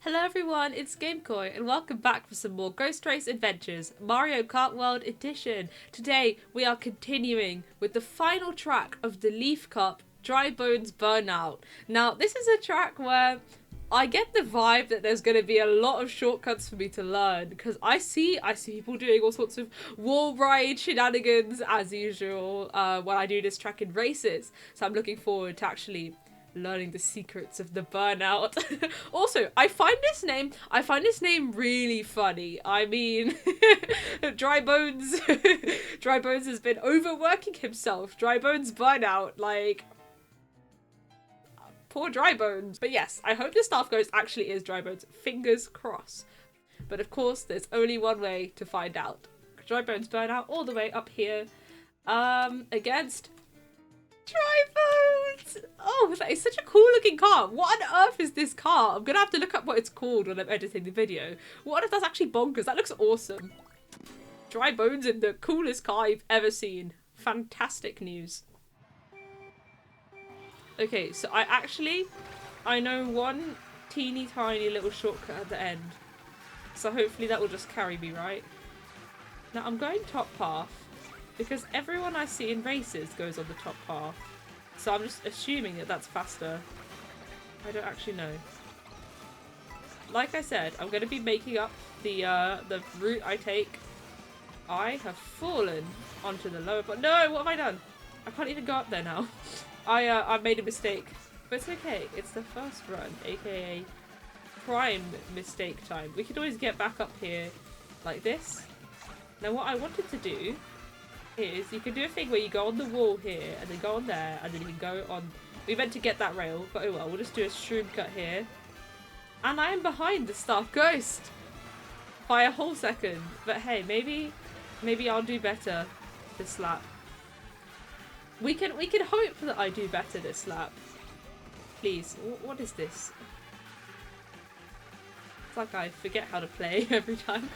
Hello everyone, it's GameKoi and welcome back for some more Ghost Race Adventures, Mario Kart World Edition. Today we are continuing with the final track of the Leaf Cup, Dry Bones Burnout. Now this is a track where I get the vibe that there's going to be a lot of shortcuts for me to learn because I see people doing all sorts of wall ride shenanigans as usual when I do this track in races. So I'm looking forward to actually learning the secrets of the Burnout. Also, I find this name really funny. I mean, Dry Bones Dry Bones has been overworking himself. Dry Bones Burnout, like, poor Dry Bones. But yes, I hope the Staff Ghost actually is Dry Bones. Fingers crossed. But of course, there's only one way to find out. Dry Bones Burnout all the way up here against Dry Bones! Oh, that is such a cool looking car. What on earth is this car? I'm gonna have to look up what it's called when I'm editing the video. What if that's actually bonkers? That looks awesome. Dry Bones in the coolest car I've ever seen. Fantastic news. Okay, so I know one teeny tiny little shortcut at the end. So hopefully that will just carry me, right? Now I'm going top path, because everyone I see in races goes on the top path. So I'm just assuming that that's faster. I don't actually know. Like I said, I'm going to be making up the route I take. I have fallen onto the lower part. No, what have I done? I can't even go up there now. I made a mistake. But it's okay. It's the first run, aka prime mistake time. We could always get back up here like this. Now what I wanted to do is you can do a thing where you go on the wall here and then go on there and then you can go on. We meant to get that rail, but oh well, we'll just do a shroom cut here. And I am behind the Staff Ghost by a whole second. But hey, maybe I'll do better this lap. We can hope that I do better this lap. Please, what is this? It's like I forget how to play every time.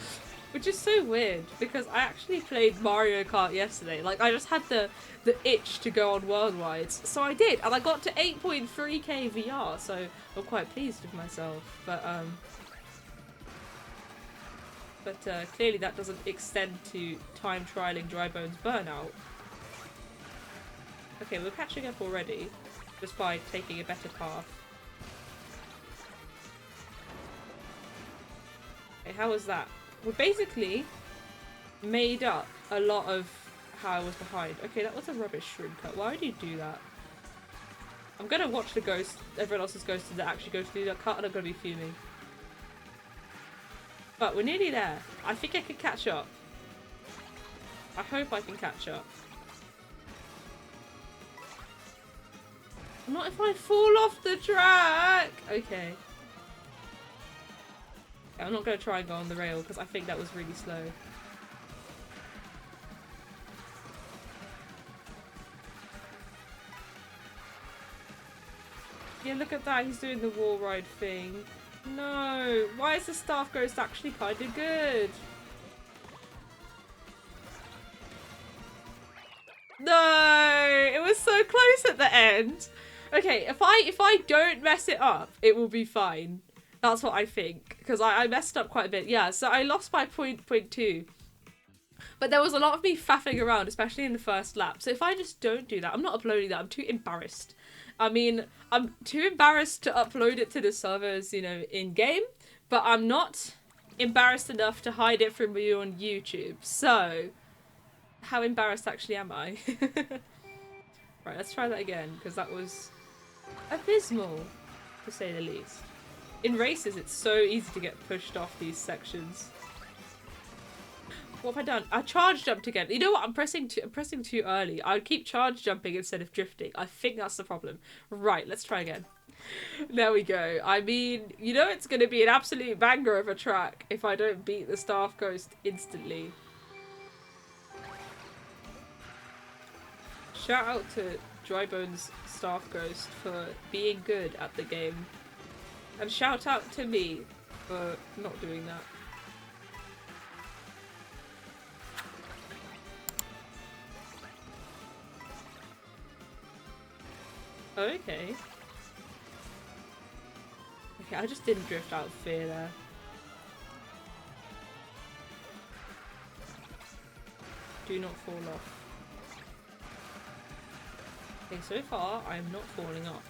Which is so weird, because I actually played Mario Kart yesterday. Like, I just had the itch to go on Worldwide. So I did, and I got to 8.3k VR, so I'm quite pleased with myself. But clearly that doesn't extend to time trialing Dry Bones Burnout. Okay, we're catching up already, just by taking a better path. Okay, how was that? We basically made up a lot of how I was behind. Okay, that was a rubbish shroom cut. Why would you do that? I'm gonna watch the ghost, everyone else's ghosts that actually go through that cut, and I'm gonna be fuming. But we're nearly there. I think I can catch up. I hope I can catch up. Not if I fall off the track! Okay. I'm not going to try and go on the rail because I think that was really slow. Yeah, look at that. He's doing the wall ride thing. No. Why is the Staff Ghost actually kind of good? No. It was so close at the end. Okay, if I don't mess it up, it will be fine. That's what I think, because I messed up quite a bit. Yeah, so I lost by 0.2. But there was a lot of me faffing around, especially in the first lap. So if I just don't do that, I'm not uploading that. I'm too embarrassed. I mean, I'm too embarrassed to upload it to the servers, you know, in-game. But I'm not embarrassed enough to hide it from you on YouTube. So, how embarrassed actually am I? Right, let's try that again, because that was abysmal, to say the least. In races, it's so easy to get pushed off these sections. What have I done? I charge jumped again. You know what? I'm pressing too early. I would keep charge jumping instead of drifting. I think that's the problem. Right, let's try again. There we go. I mean, you know it's going to be an absolute banger of a track if I don't beat the Staff Ghost instantly. Shout out to Dry Bones Staff Ghost for being good at the game. And shout out to me for not doing that. Okay. I Okay, I just didn't drift out of fear there. Do not fall off. Okay, so far I'm not falling off.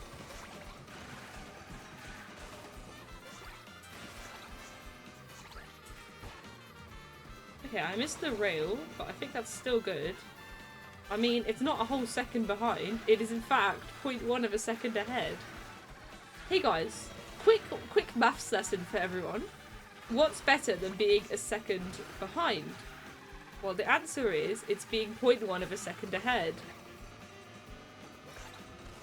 Okay, I missed the rail, but I think that's still good. I mean, it's not a whole second behind. It is in fact 0.1 of a second ahead. Hey guys, quick maths lesson for everyone. What's better than being a second behind? Well, the answer is it's being 0.1 of a second ahead.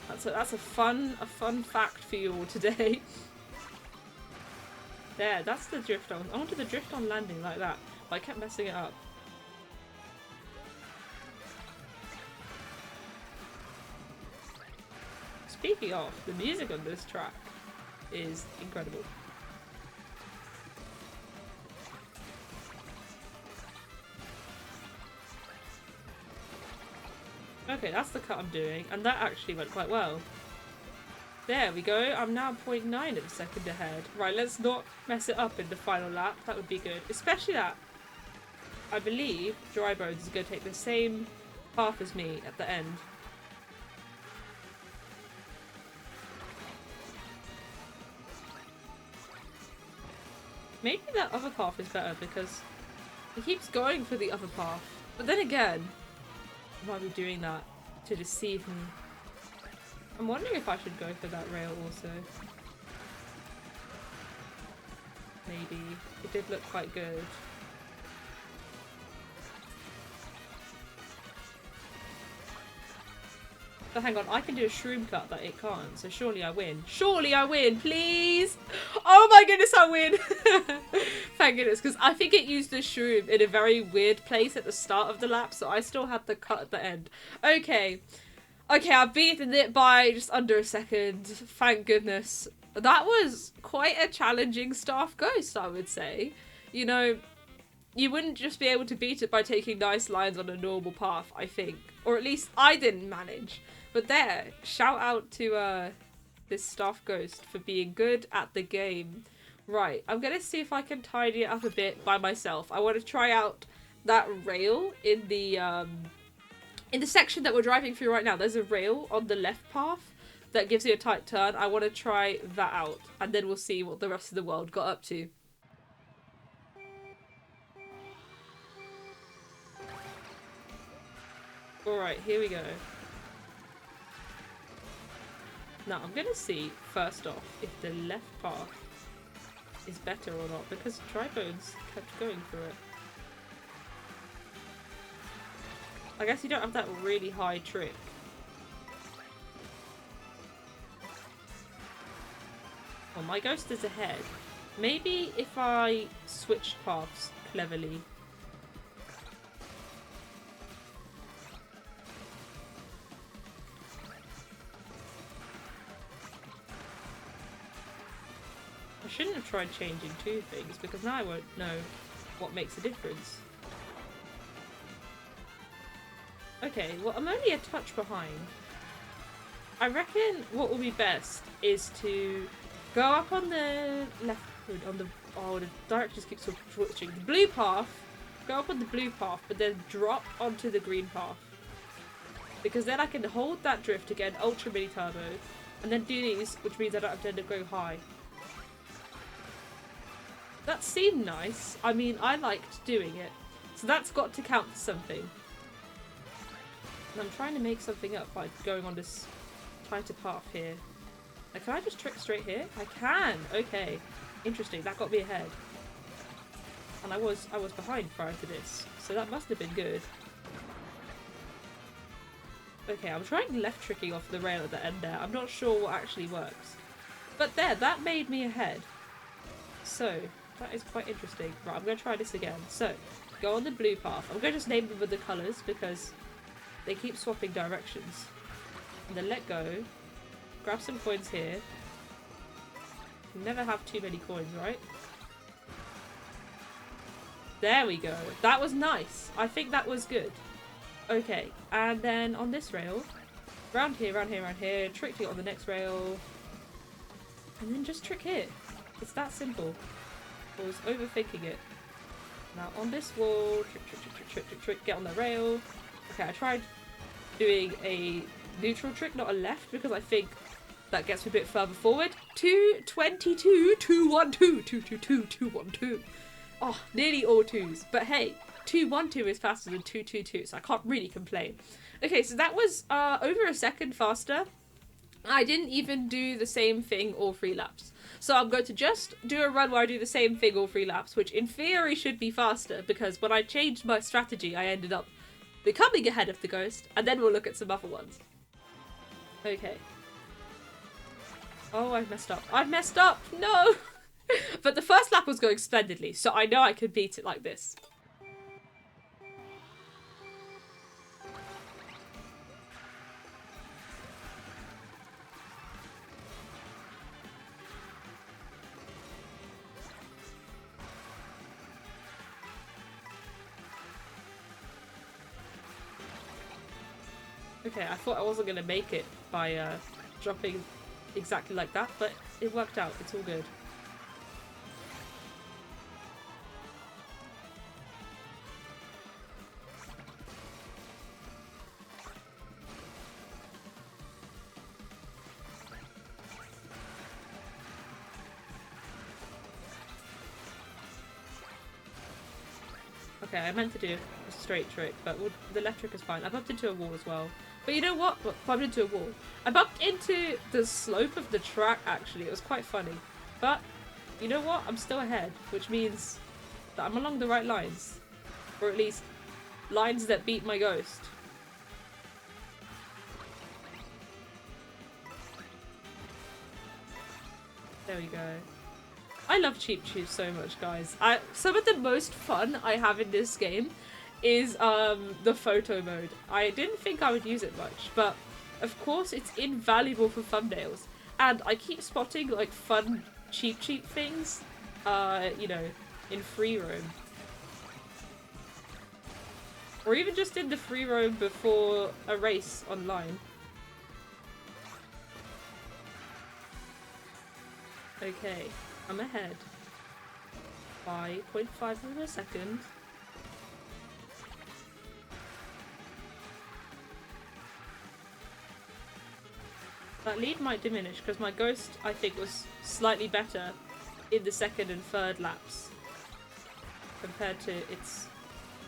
That's a fun fact for you all today. There, that's the drift on. I wanted the drift on landing like that, but I kept messing it up. Speaking of, the music on this track is incredible. Okay, that's the cut I'm doing, and that actually went quite well. There we go, I'm now 0.9 of a second ahead. Right, let's not mess it up in the final lap, that would be good. Especially that, I believe, Dry Bones is going to take the same path as me at the end. Maybe that other path is better because he keeps going for the other path. But then again, I might be doing that to deceive me. I'm wondering if I should go for that rail also. Maybe. It did look quite good. But hang on, I can do a shroom cut that it can't, so surely I win. Surely I win, please! Oh my goodness, I win! Thank goodness, because I think it used the shroom in a very weird place at the start of the lap, so I still had the cut at the end. Okay. Okay, I've beaten it by just under a second. Thank goodness. That was quite a challenging staff ghost, I would say. You know, you wouldn't just be able to beat it by taking nice lines on a normal path, I think. Or at least I didn't manage. But there, shout out to this staff ghost for being good at the game. Right, I'm gonna see if I can tidy it up a bit by myself. I want to try out that rail in the section that we're driving through right now. There's a rail on the left path that gives you a tight turn. I want to try that out, and then we'll see what the rest of the world got up to. Alright, here we go. Now, I'm gonna see, first off, if the left path is better or not, because Dry Bones kept going through it. I guess you don't have that really high trick. Well, my ghost is ahead. Maybe if I switched paths cleverly. I shouldn't have tried changing two things, because now I won't know what makes a difference. Okay, well, I'm only a touch behind. I reckon what will be best is to go up on the left, on the, oh, the directions keep switching. The blue path, go up on the blue path, but then drop onto the green path. Because then I can hold that drift again, ultra mini turbo, and then do these, which means I don't have to end up going high. That seemed nice. I mean, I liked doing it. So that's got to count for something. And I'm trying to make something up by going on this tighter path here. Now, can I just trick straight here? I can! Okay. Interesting. That got me ahead. And I was behind prior to this. So that must have been good. Okay, I'm trying left tricking off the rail at the end there. I'm not sure what actually works. But there, that made me ahead. So, that is quite interesting. Right, I'm going to try this again. So, go on the blue path. I'm going to just name them with the colours because they keep swapping directions. And then let go. Grab some coins here. You never have too many coins, right? There we go. That was nice. I think that was good. Okay, and then on this rail, round here, round here, round here, trick to get on the next rail, and then just trick here. It's that simple. I was overthinking it. Now on this wall, trick, get on the rail. Okay, I tried doing a neutral trick, not a left, because I think that gets me a bit further forward. 222, 212, 222, 212. Oh, nearly all twos. But hey, 212 is faster than 222, so I can't really complain. Okay, so that was over a second faster. I didn't even do the same thing all 3 laps. So I'm going to just do a run where I do the same thing all 3 laps, which in theory should be faster, because when I changed my strategy, I ended up becoming ahead of the ghost, and then we'll look at some other ones. Okay. Oh, I've messed up. I've messed up! No! But the first lap was going splendidly, so I know I could beat it like this. Okay, I thought I wasn't going to make it by dropping exactly like that, but it worked out. It's all good. Okay, I meant to do a straight trick, but the left trick is fine. I bumped into a wall as well. But you know what? Bumped into a wall. I bumped into the slope of the track, actually. It was quite funny. But, you know what? I'm still ahead, which means that I'm along the right lines. Or at least, lines that beat my ghost. There we go. I love Cheap Tubes so much, guys. Some of the most fun I have in this game is the photo mode. I didn't think I would use it much, but of course it's invaluable for thumbnails. And I keep spotting like fun cheap things, you know, in free roam. Or even just in the free roam before a race online. Okay, I'm ahead by 0.5 of a second. That lead might diminish because my ghost, I think, was slightly better in the second and third laps compared to its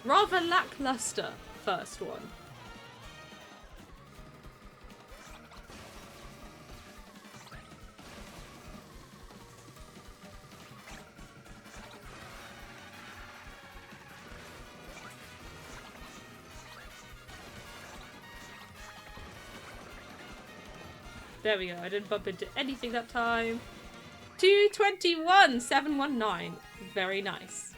rather lackluster first one. There we go, I didn't bump into anything that time. 221, 719. Very nice.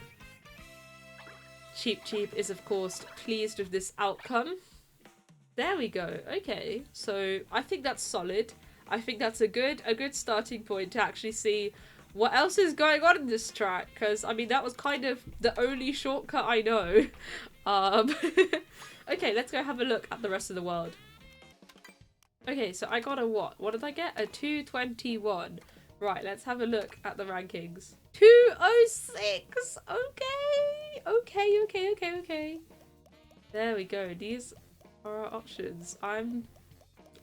Cheap is of course pleased with this outcome. There we go. Okay, so I think that's solid. I think that's a good starting point to actually see what else is going on in this track, because I mean that was kind of the only shortcut I know. Okay, let's go have a look at the rest of the world. Okay, so I got a what? What did I get? A 221. Right, let's have a look at the rankings. 206! Okay. There we go. These are our options. I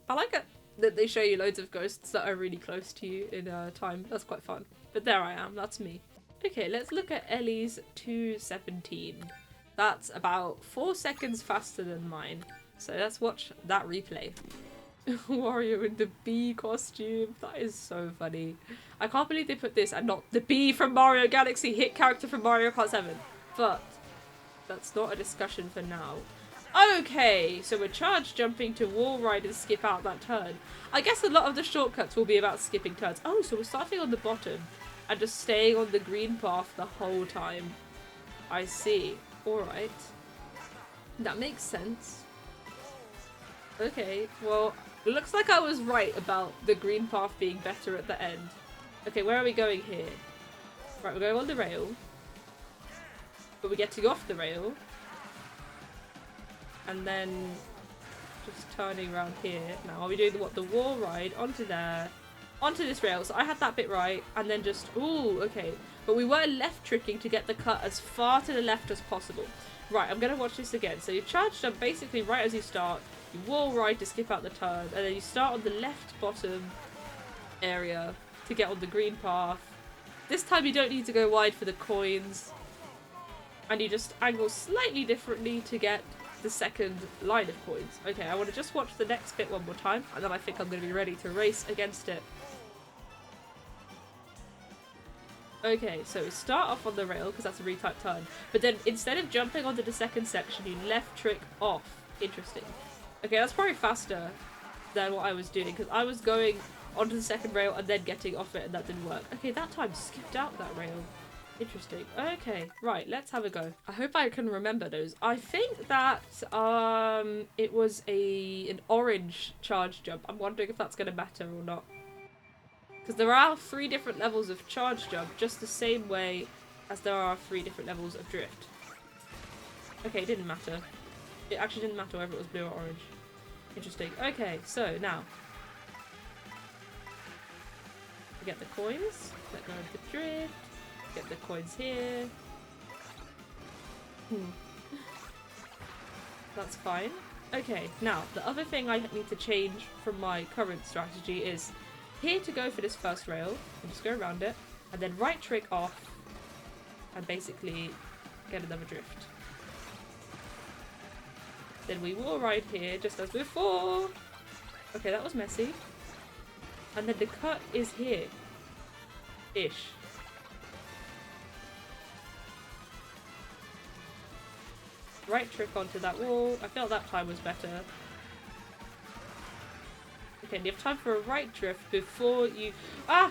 like it that they show you loads of ghosts that are really close to you in time. That's quite fun. But there I am. That's me. Okay, let's look at Ellie's 217. That's about 4 seconds faster than mine. So let's watch that replay. Wario in the bee costume. That is so funny. I can't believe they put this and not the bee from Mario Galaxy, hit character from Mario Kart 7. But that's not a discussion for now. Okay, so we're charge jumping to wall ride and skip out that turn. I guess a lot of the shortcuts will be about skipping turns. Oh, so we're starting on the bottom and just staying on the green path the whole time. I see. Alright. That makes sense. Okay, well, it looks like I was right about the green path being better at the end. Okay, where are we going here? Right, we're going on the rail. But we're getting off the rail. And then just turning around here. Now, are we doing the wall ride onto there? onto this rail. So I had that bit right, and then just, ooh, okay. But we were left tricking to get the cut as far to the left as possible. Right, I'm going to watch this again. So you charge jump basically right as you start. You wall ride to skip out the turn, and then you start on the left bottom area to get on the green path. This time you don't need to go wide for the coins. And you just angle slightly differently to get the second line of coins. Okay, I want to just watch the next bit one more time, and then I think I'm going to be ready to race against it. Okay, so we start off on the rail, because that's a retype turn. But then, instead of jumping onto the second section, you left trick off. Interesting. Okay, that's probably faster than what I was doing, because I was going onto the second rail and then getting off it, and that didn't work. Okay, that time skipped out that rail. Interesting. Okay, right, let's have a go. I hope I can remember those. I think that it was an orange charge jump. I'm wondering if that's going to matter or not. Because there are 3 different levels of charge jump, just the same way as there are 3 different levels of drift. Okay, it didn't matter. It actually didn't matter whether it was blue or orange. Interesting. Okay, so now. We get the coins. Let go of the drift. Get the coins here. That's fine. Okay, now, the other thing I need to change from my current strategy is here to go for this first rail, and just go around it, and then right trick off, and basically get another drift. Then we will ride here, just as before. Okay, that was messy. And then the cut is here. Ish. Right trick onto that wall. I felt that time was better. Okay, you have time for a right drift before you...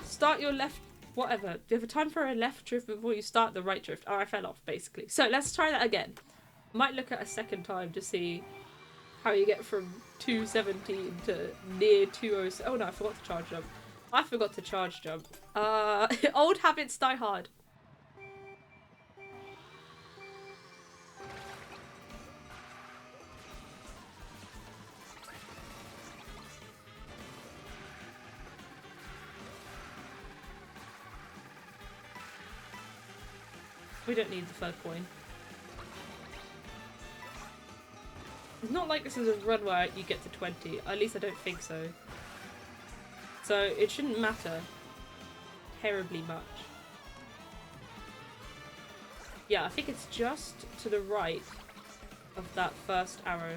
start your left... Whatever. You have a time for a left drift before you start the right drift. Oh, I fell off, basically. So, let's try that again. Might look at a second time to see how you get from 217 to near 206. Oh, no, I forgot to charge jump. I forgot to charge jump. Old habits die hard. We don't need the third coin. It's not like this is a run where you get to 20. At least I don't think so. So it shouldn't matter terribly much. Yeah, I think it's just to the right of that first arrow.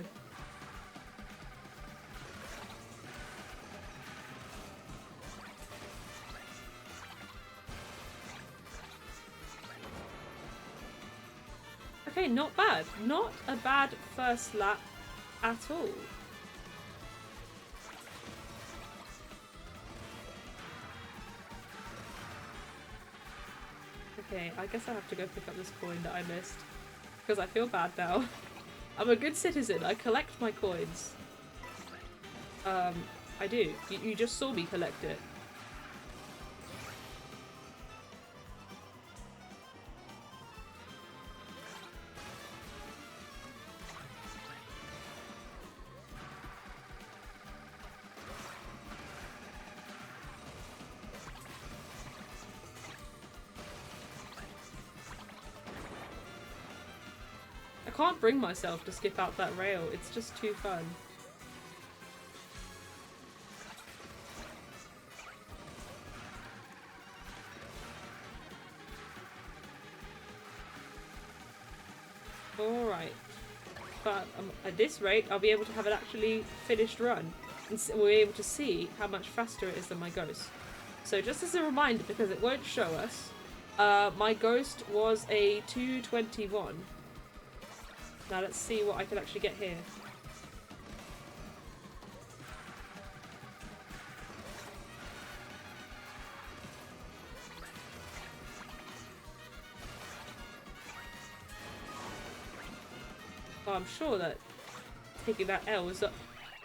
Okay, not bad. Not a bad first lap at all. Okay, I guess I have to go pick up this coin that I missed. Because I feel bad now. I'm a good citizen. I collect my coins. I do. You just saw me collect it. I can't bring myself to skip out that rail. It's just too fun. Alright. But at this rate, I'll be able to have an actually finished run. And we'll be able to see how much faster it is than my ghost. So just as a reminder, because it won't show us, my ghost was a 221. Now let's see what I can actually get here. Oh, I'm sure that taking that L is...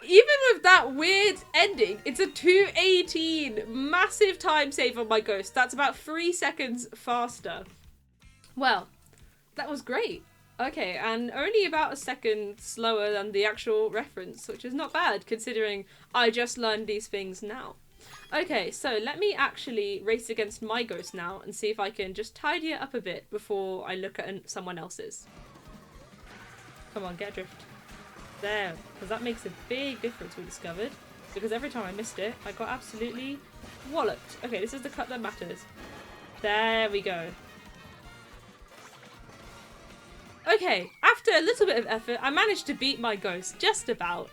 Even with that weird ending, it's a 218. Massive time save on my ghost. That's about 3 seconds faster. Well, that was great. Okay, and only about a second slower than the actual reference, which is not bad, considering I just learned these things now. Okay, so let me actually race against my ghost now and see if I can just tidy it up a bit before I look at someone else's. Come on, get drift. There, because that makes a big difference, we discovered. Because every time I missed it, I got absolutely walloped. Okay, this is the cut that matters. There we go. Okay, after a little bit of effort, I managed to beat my ghost, just about.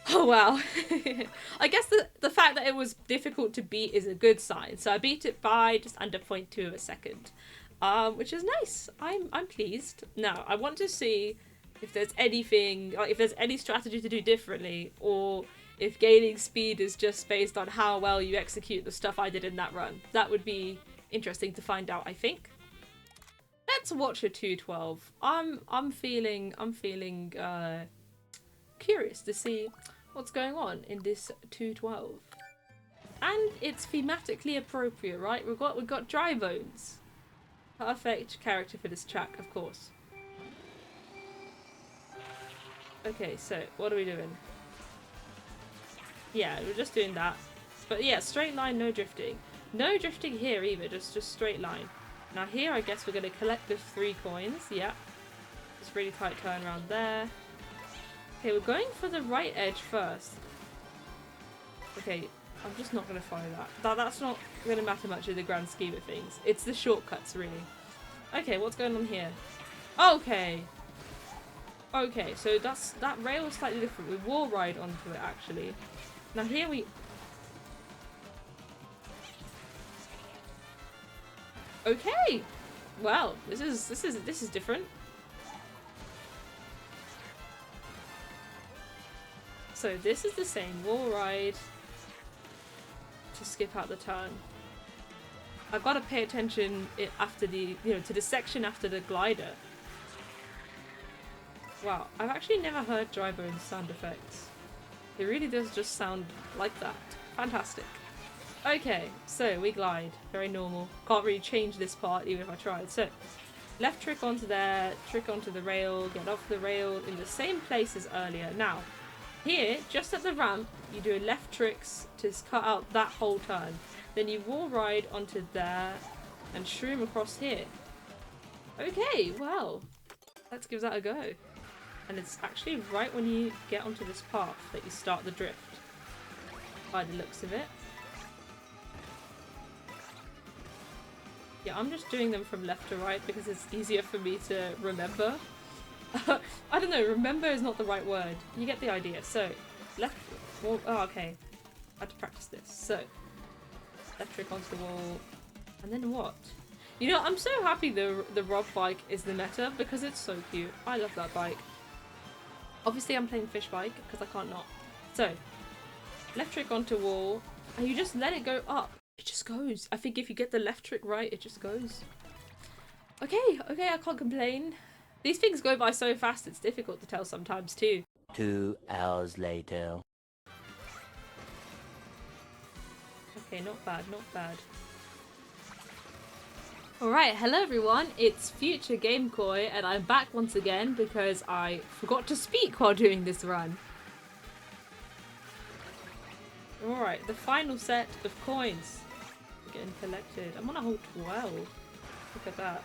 Oh wow. I guess the fact that it was difficult to beat is a good sign. So I beat it by just under 0.2 of a second. Which is nice. I'm pleased. Now, I want to see if there's anything, like if there's any strategy to do differently, or if gaining speed is just based on how well you execute the stuff I did in that run. That would be interesting to find out, I think. Let's watch a 212. I'm feeling curious to see what's going on in this 212. And it's thematically appropriate, right? We've got dry bones. Perfect character for this track, of course. Okay, so what are we doing? Yeah, we're just doing that. But yeah, straight line, no drifting. No drifting here either, just straight line. Now here, I guess we're going to collect the 3 coins. Yeah. Just really tight turn around there. Okay, we're going for the right edge first. Okay, I'm just not going to follow that. That's not going to matter much in the grand scheme of things. It's the shortcuts, really. Okay, what's going on here? Okay. Okay, so that rail is slightly different. We wall ride onto it, actually. Now here we... Okay! Well, this is different. So this is the same wall ride to skip out the turn. I've got to pay attention after the, to the section after the glider. Wow, I've actually never heard dry bones sound effects. It really does just sound like that. Fantastic. Okay, so we glide. Very normal. Can't really change this part even if I tried. So, left trick onto there, trick onto the rail, get off the rail in the same place as earlier. Now, here, just at the ramp, you do left tricks to cut out that whole turn. Then you wall ride onto there and shroom across here. Okay, well, let's give that a go. And it's actually right when you get onto this path that you start the drift, by the looks of it. Yeah, I'm just doing them from left to right because it's easier for me to remember. I don't know, remember is not the right word. You get the idea. So, left... Well, oh, okay. I had to practice this. So, left trick onto the wall. And then what? You know, I'm so happy the Rob bike is the meta because it's so cute. I love that bike. Obviously, I'm playing fish bike because I can't not. So, left trick onto wall. And you just let it go up. It just goes. I think if you get the left trick right, it just goes. Okay, I can't complain. These things go by so fast, it's difficult to tell sometimes too. 2 hours later. Okay, not bad, not bad. Alright, hello everyone, it's Future Game Koi, and I'm back once again because I forgot to speak while doing this run. Alright, the final set of coins are getting collected. I'm on a hole 12. Look at that.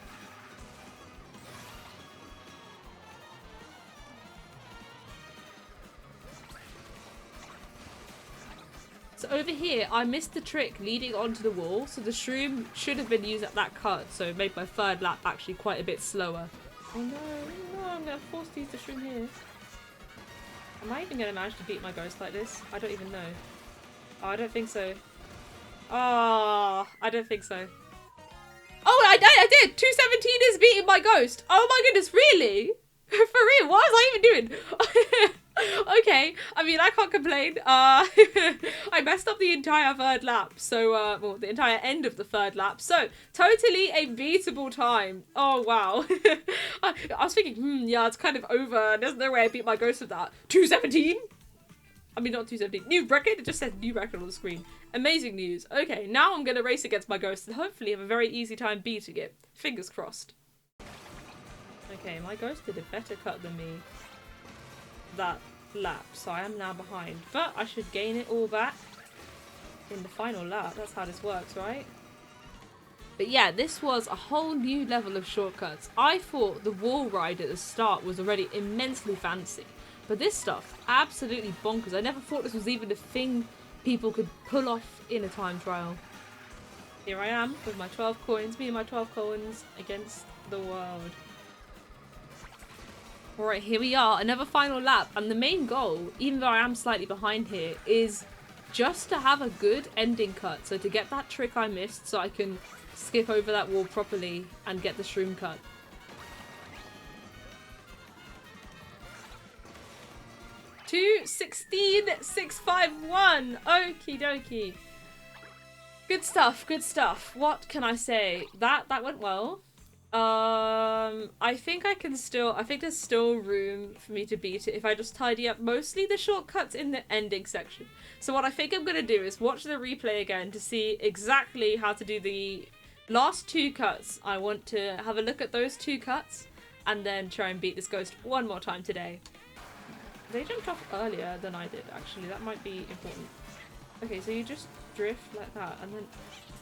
So over here, I missed the trick leading onto the wall, so the shroom should have been used at that cut, so it made my third lap actually quite a bit slower. Oh no, I'm going to force to use the shroom here. Am I even going to manage to beat my ghost like this? I don't even know. Oh, I don't think so. Oh, I don't think so. Oh, I did! 217 is beating my ghost! Oh my goodness, really? For real, what was I even doing? Okay, I mean, I can't complain. I messed up the entire third lap, so, well, the entire end of the third lap, so, totally a beatable time. Oh, wow. I was thinking, yeah, it's kind of over. There's no way I beat my ghost with that. 217? I mean, not 217. New record? It just says new record on the screen. Amazing news. Okay, now I'm going to race against my ghost and hopefully have a very easy time beating it. Fingers crossed. Okay, my ghost did a better cut than me that lap, so I am now behind. But I should gain it all back in the final lap. That's how this works, right? But yeah, this was a whole new level of shortcuts. I thought the wall ride at the start was already immensely fancy. But this stuff, absolutely bonkers. I never thought this was even a thing people could pull off in a time trial. Here I am with my 12 coins, me and my 12 coins against the world. Alright, here we are, another final lap. And the main goal, even though I am slightly behind here, is just to have a good ending cut. So to get that trick I missed so I can skip over that wall properly and get the shroom cut. Two 16,651. Okie dokie. Good stuff, good stuff. What can I say? That went well. I think there's still room for me to beat it if I just tidy up mostly the shortcuts in the ending section. So what I think I'm gonna do is watch the replay again to see exactly how to do the last 2 cuts. I want to have a look at those 2 cuts and then try and beat this ghost one more time today. They jumped off earlier than I did, actually. That might be important. Okay, so you just drift like that and then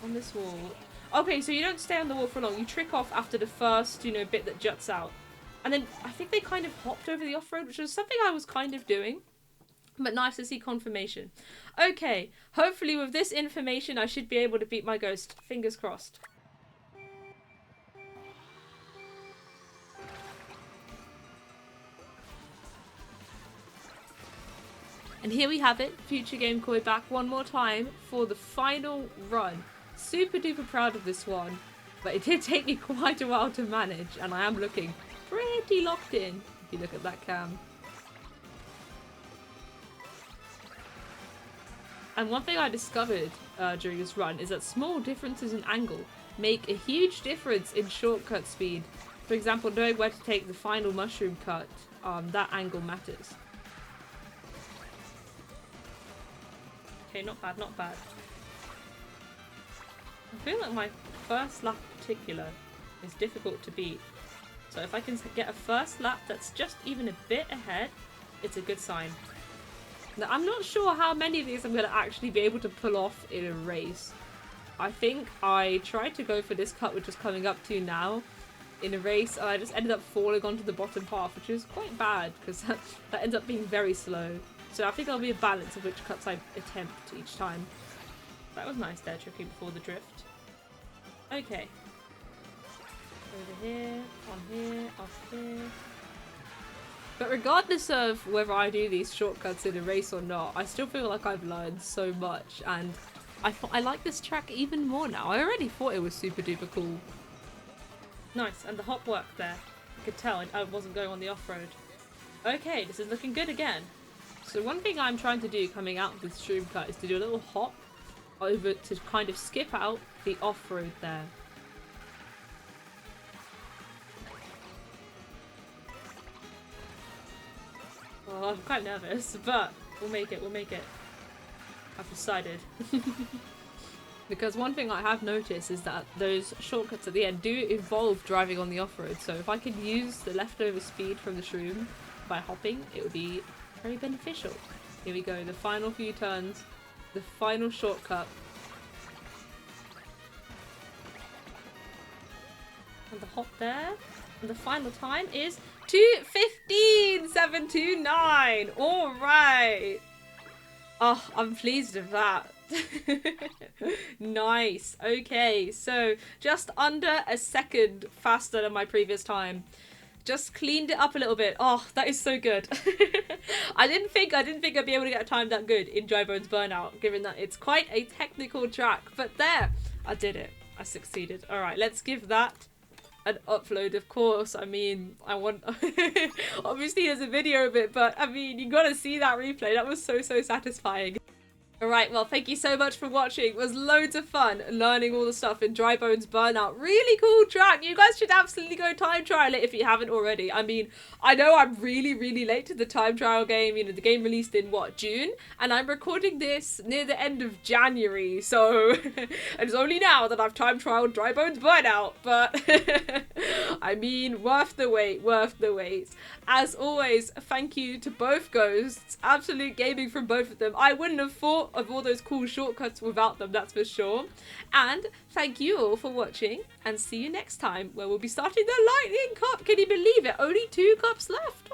on this wall. Okay, so you don't stay on the wall for long. You trick off after the first, bit that juts out. And then I think they kind of hopped over the off-road, which was something I was kind of doing. But nice to see confirmation. Okay, hopefully with this information I should be able to beat my ghost. Fingers crossed. And here we have it, Future Game Koi back one more time for the final run. Super duper proud of this one, but it did take me quite a while to manage, and I am looking pretty locked in, if you look at that cam. And one thing I discovered during this run is that small differences in angle make a huge difference in shortcut speed. For example, knowing where to take the final mushroom cut, that angle matters. Okay, not bad, not bad. I feel like my first lap in particular is difficult to beat. So if I can get a first lap that's just even a bit ahead, it's a good sign. Now, I'm not sure how many of these I'm going to actually be able to pull off in a race. I think I tried to go for this cut which is coming up to now in a race, and I just ended up falling onto the bottom half, which is quite bad because that ends up being very slow. So I think there'll be a balance of which cuts I attempt each time. That was nice there, tricky before the drift. Okay. Over here, on here, off here. But regardless of whether I do these shortcuts in a race or not, I still feel like I've learned so much, and I like this track even more now. I already thought it was super duper cool. Nice, and the hop worked there. You could tell I wasn't going on the off-road. Okay, this is looking good again. So one thing I'm trying to do coming out of this shroom cut is to do a little hop over to kind of skip out the off-road there. Oh, I'm quite nervous, but we'll make it, we'll make it. I've decided. Because one thing I have noticed is that those shortcuts at the end do involve driving on the off-road, so if I could use the leftover speed from the shroom by hopping, it would be very beneficial. Here we go, the final few turns, the final shortcut. And the hop there. And the final time is 2:15.729. Alright. Oh, I'm pleased with that. Nice. Okay, so just under a second faster than my previous time. Just cleaned it up a little bit. Oh, that is so good. I didn't think I'd be able to get a time that good in Dry Bones Burnout, given that it's quite a technical track. But there, I did it. I succeeded. All right, let's give that an upload, of course. I mean, I want... Obviously, there's a video of it, but I mean, you gotta see that replay. That was so satisfying. Alright, well, thank you so much for watching. It was loads of fun learning all the stuff in Dry Bones Burnout. Really cool track. You guys should absolutely go time trial it if you haven't already. I mean, I know I'm really late to the time trial game. You know, the game released in, what, June? And I'm recording this near the end of January. So, it's only now that I've time trialed Dry Bones Burnout. But, I mean, worth the wait, worth the wait. As always, thank you to both ghosts. Absolute gaming from both of them. I wouldn't have thought of all those cool shortcuts without them, that's for sure. And thank you all for watching, and see you next time, where we'll be starting the Lightning Cup. Can you believe it? Only 2 cups left.